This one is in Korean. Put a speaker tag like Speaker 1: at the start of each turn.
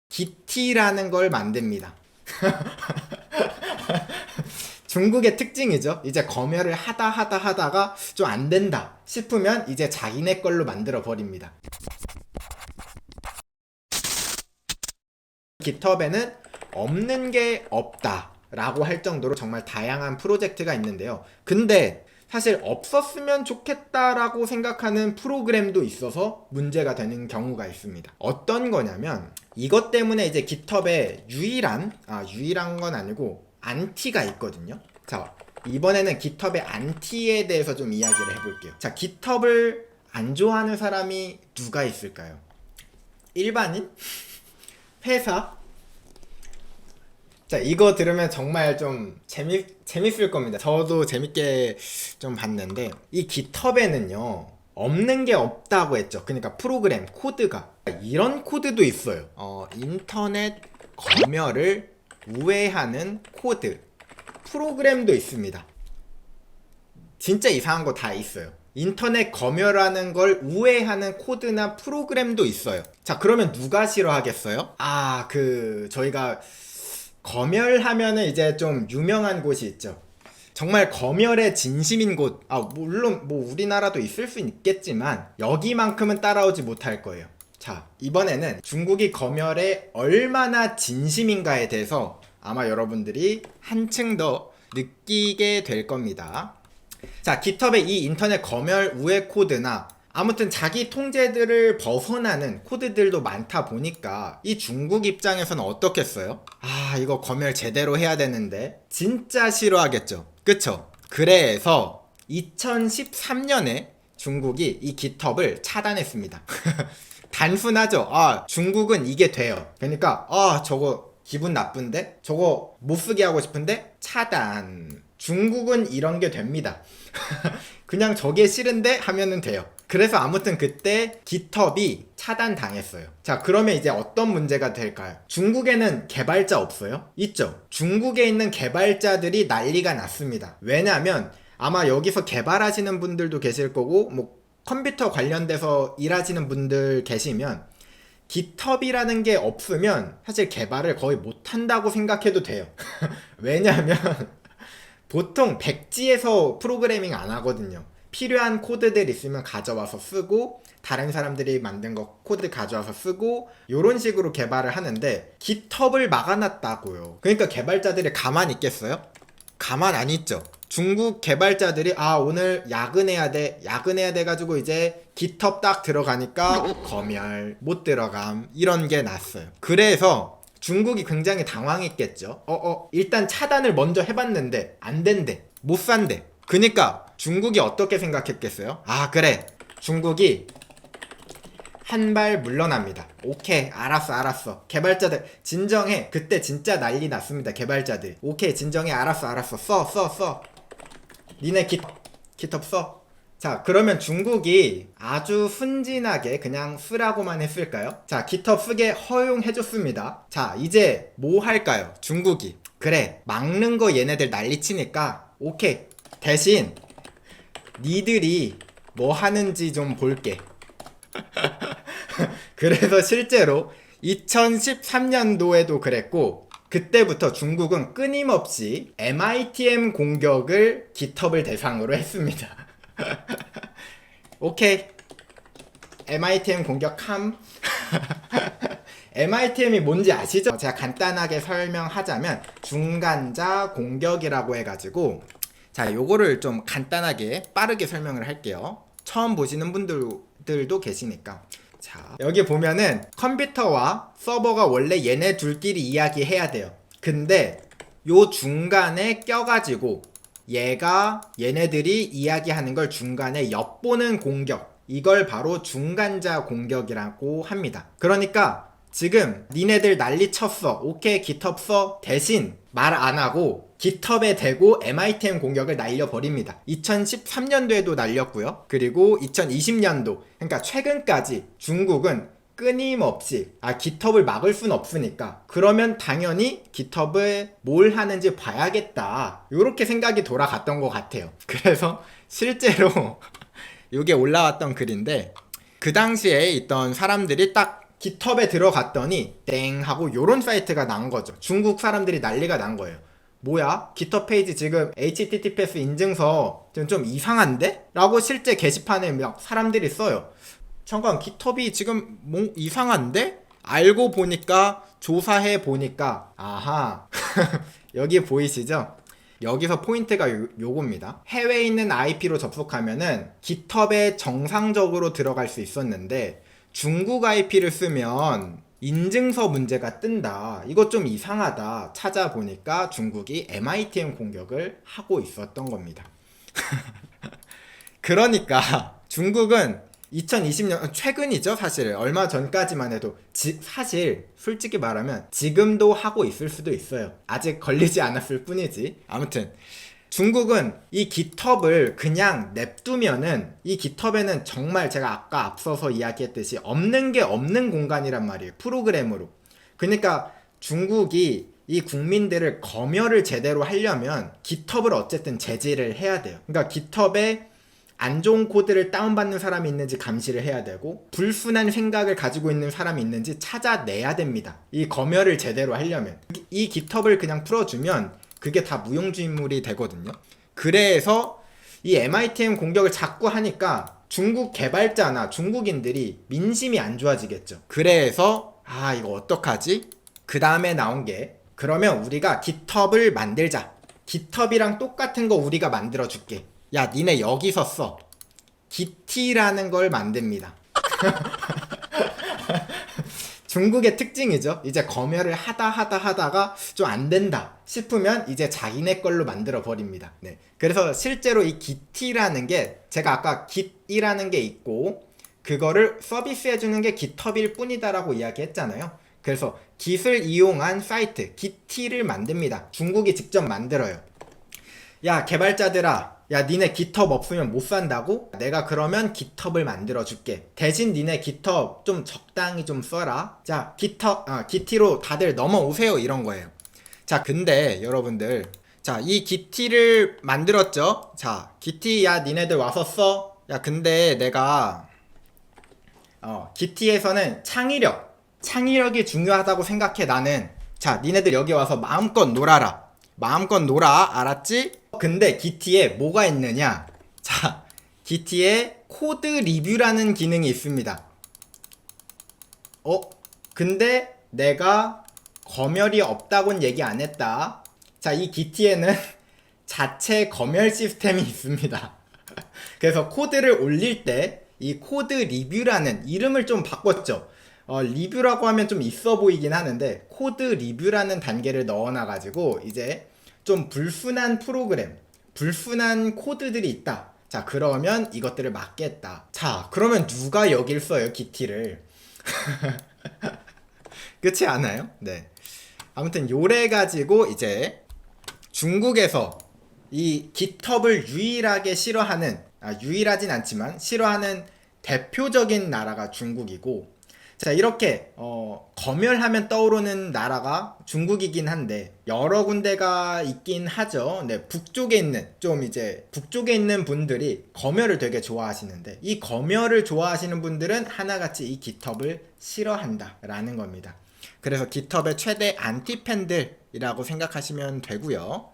Speaker 1: Git라는 걸 만듭니다. 중국의 특징이죠. 이제 검열을 하다가 좀 안 된다 싶으면 이제 자기네 걸로 만들어 버립니다. 깃허브에는 없는 게 없다 라고 할 정도로 정말 다양한 프로젝트가 있는데요. 근데 사실 없었으면 좋겠다라고 생각하는 프로그램도 있어서 문제가 되는 경우가 있습니다. 어떤 거냐면 이것 때문에 이제 깃허브에 유일한 건 아니고 안티가 있거든요. 자, 이번에는 깃허브의 안티에 대해서 좀 이야기를 해볼게요. 자, 깃허브를 안 좋아하는 사람이 누가 있을까요? 일반인? 회사? 자, 이거 들으면 정말 좀 재밌을 겁니다. 저도 재밌게 좀 봤는데, 이 깃허브에는요, 없는 게 없다고 했죠. 그러니까 프로그램, 코드가. 이런 코드도 있어요. 인터넷 검열을 우회하는 코드. 프로그램도 있습니다. 진짜 이상한 거 다 있어요. 인터넷 검열하는 걸 우회하는 코드나 프로그램도 있어요. 자, 그러면 누가 싫어하겠어요? 저희가 검열하면은 이제 좀 유명한 곳이 있죠. 정말 검열에 진심인 곳, 물론 뭐 우리나라도 있을 수 있겠지만 여기만큼은 따라오지 못할 거예요. 자, 이번에는 중국이 검열에 얼마나 진심인가에 대해서 아마 여러분들이 한층 더 느끼게 될 겁니다. 자, 깃허브의 이 인터넷 검열 우회 코드나 아무튼 자기 통제들을 벗어나는 코드들도 많다 보니까 이 중국 입장에서는 어떻겠어요? 이거 검열 제대로 해야 되는데 진짜 싫어하겠죠. 그쵸? 그래서 2013년에 중국이 이 깃허브를 차단했습니다. 단순하죠. 중국은 이게 돼요. 그러니까 저거 기분 나쁜데? 저거 못 쓰게 하고 싶은데? 차단. 중국은 이런 게 됩니다. 그냥 저게 싫은데 하면은 돼요. 그래서 아무튼 그때 깃허브이 차단당했어요. 자, 그러면 이제 어떤 문제가 될까요? 중국에는 개발자 없어요? 있죠. 중국에 있는 개발자들이 난리가 났습니다. 왜냐면 아마 여기서 개발하시는 분들도 계실 거고 뭐 컴퓨터 관련돼서 일하시는 분들 계시면 깃허브라는 게 없으면 사실 개발을 거의 못한다고 생각해도 돼요. 왜냐하면 보통 백지에서 프로그래밍 안 하거든요. 필요한 코드들 있으면 가져와서 쓰고 다른 사람들이 만든 거 코드 가져와서 쓰고 요런 식으로 개발을 하는데 깃허브를 막아놨다고요. 그러니까 개발자들이 가만히 있겠어요? 가만 안 있죠. 중국 개발자들이 오늘 야근해야 돼 가지고 이제 깃허브 딱 들어가니까 검열 못 들어감 이런 게 났어요. 그래서 중국이 굉장히 당황했겠죠. 일단 차단을 먼저 해봤는데 안 된대, 못 산대. 그니까 중국이 어떻게 생각했겠어요? 그래, 중국이 한 발 물러납니다. 오케이, 알았어. 개발자들 진정해. 그때 진짜 난리 났습니다. 개발자들 오케이, 진정해. 알았어. 써. 니네 깃허브 써. 자, 그러면 중국이 아주 순진하게 그냥 쓰라고만 했을까요? 자, 깃허브 쓰게 허용해줬습니다. 자, 이제 뭐 할까요? 중국이 그래, 막는 거 얘네들 난리치니까 오케이, 대신 니들이 뭐 하는지 좀 볼게. 그래서 실제로 2013년도에도 그랬고 그때부터 중국은 끊임없이 MITM 공격을 깃허브를 대상으로 했습니다. 오케이, MITM 공격함. MITM이 뭔지 아시죠? 제가 간단하게 설명하자면 중간자 공격이라고 해가지고, 자, 요거를 좀 간단하게 빠르게 설명을 할게요. 처음 보시는 분들도 계시니까. 자, 여기 보면은 컴퓨터와 서버가 원래 얘네 둘끼리 이야기해야 돼요. 근데 요 중간에 껴가지고 얘네들이 이야기하는 걸 중간에 엿보는 공격, 이걸 바로 중간자 공격이라고 합니다. 그러니까 지금 니네들 난리 쳤어, 오케이 깃허브 써, 대신 말 안하고 깃허브에 대고 MITM 공격을 날려버립니다. 2013년도에도 날렸고요. 그리고 2020년도, 그러니까 최근까지 중국은 끊임없이 깃허브를 막을 순 없으니까 그러면 당연히 깃허브에 뭘 하는지 봐야겠다, 요렇게 생각이 돌아갔던 것 같아요. 그래서 실제로 요게 올라왔던 글인데 그 당시에 있던 사람들이 딱 깃허브에 들어갔더니 땡 하고 요런 사이트가 난 거죠. 중국 사람들이 난리가 난 거예요. 뭐야? 깃허브 페이지 지금 HTTPS 인증서 좀 이상한데? 라고 실제 게시판에 막 사람들이 써요. 잠깐, 깃허브이 지금 뭐 이상한데? 알고 보니까, 조사해 보니까, 아하. 여기 보이시죠? 여기서 포인트가 요겁니다. 해외에 있는 IP로 접속하면은 깃허브에 정상적으로 들어갈 수 있었는데 중국 IP를 쓰면 인증서 문제가 뜬다. 이거 좀 이상하다. 찾아보니까 중국이 MITM 공격을 하고 있었던 겁니다. 그러니까 중국은 2020년 최근이죠. 사실 얼마 전까지만 해도 사실 솔직히 말하면 지금도 하고 있을 수도 있어요. 아직 걸리지 않았을 뿐이지. 아무튼 중국은 이 깃허브를 그냥 냅두면은 이 깃허브에는 정말 제가 아까 앞서서 이야기했듯이 없는 게 없는 공간이란 말이에요. 프로그램으로. 그러니까 중국이 이 국민들을 검열을 제대로 하려면 깃허브를 어쨌든 제재를 해야 돼요. 그러니까 깃허브에 안 좋은 코드를 다운받는 사람이 있는지 감시를 해야 되고 불순한 생각을 가지고 있는 사람이 있는지 찾아내야 됩니다. 이 검열을 제대로 하려면 이 깃허브를 그냥 풀어주면 그게 다 무용지물이 되거든요. 그래서 이 MITM 공격을 자꾸 하니까 중국 개발자나 중국인들이 민심이 안 좋아지겠죠. 그래서 이거 어떡하지? 그 다음에 나온 게 그러면 우리가 깃허브를 만들자. 깃허브랑 똑같은 거 우리가 만들어 줄게. 야, 니네 여기서 써. Git라는 걸 만듭니다. 중국의 특징이죠. 이제 검열을 하다가 좀 안 된다 싶으면 이제 자기네 걸로 만들어 버립니다. 네. 그래서 실제로 이 Git라는 게 제가 아까 Git이라는 게 있고 그거를 서비스해주는 게 깃허브일 뿐이다라고 이야기했잖아요. 그래서 Git을 이용한 사이트 Git를 만듭니다. 중국이 직접 만들어요. 야, 개발자들아, 야, 니네 깃허브 없으면 못 산다고? 내가 그러면 깃허브를 만들어 줄게. 대신 니네 깃허브 좀 적당히 좀 써라. 자, Git로 다들 넘어오세요. 이런 거예요. 자, 근데 여러분들, 자, 이 Git를 만들었죠? 자, Git, 야, 니네들 와서 써. 야, 근데 내가 Git에서는 창의력이 중요하다고 생각해. 나는. 자, 니네들 여기 와서 마음껏 놀아라. 마음껏 놀아. 알았지? 근데 Git에 뭐가 있느냐? 자, Git에 코드 리뷰라는 기능이 있습니다. 근데 내가 검열이 없다고는 얘기 안 했다. 자, 이 Git에는 자체 검열 시스템이 있습니다. 그래서 코드를 올릴 때 이 코드 리뷰라는 이름을 좀 바꿨죠. 리뷰라고 하면 좀 있어 보이긴 하는데 코드 리뷰라는 단계를 넣어놔가지고 이제 좀 불순한 프로그램, 불순한 코드들이 있다. 자, 그러면 이것들을 막겠다. 자, 그러면 누가 여길 써요, Git를? 그렇지 않아요? 네. 아무튼 요래 가지고 이제 중국에서 이 깃허브를 유일하게 싫어하는 유일하진 않지만 싫어하는 대표적인 나라가 중국이고, 자, 이렇게 검열하면 떠오르는 나라가 중국이긴 한데 여러 군데가 있긴 하죠. 네, 북쪽에 있는 분들이 검열을 되게 좋아하시는데 이 검열을 좋아하시는 분들은 하나같이 이 깃허브를 싫어한다라는 겁니다. 그래서 깃허브의 최대 안티팬들이라고 생각하시면 되고요.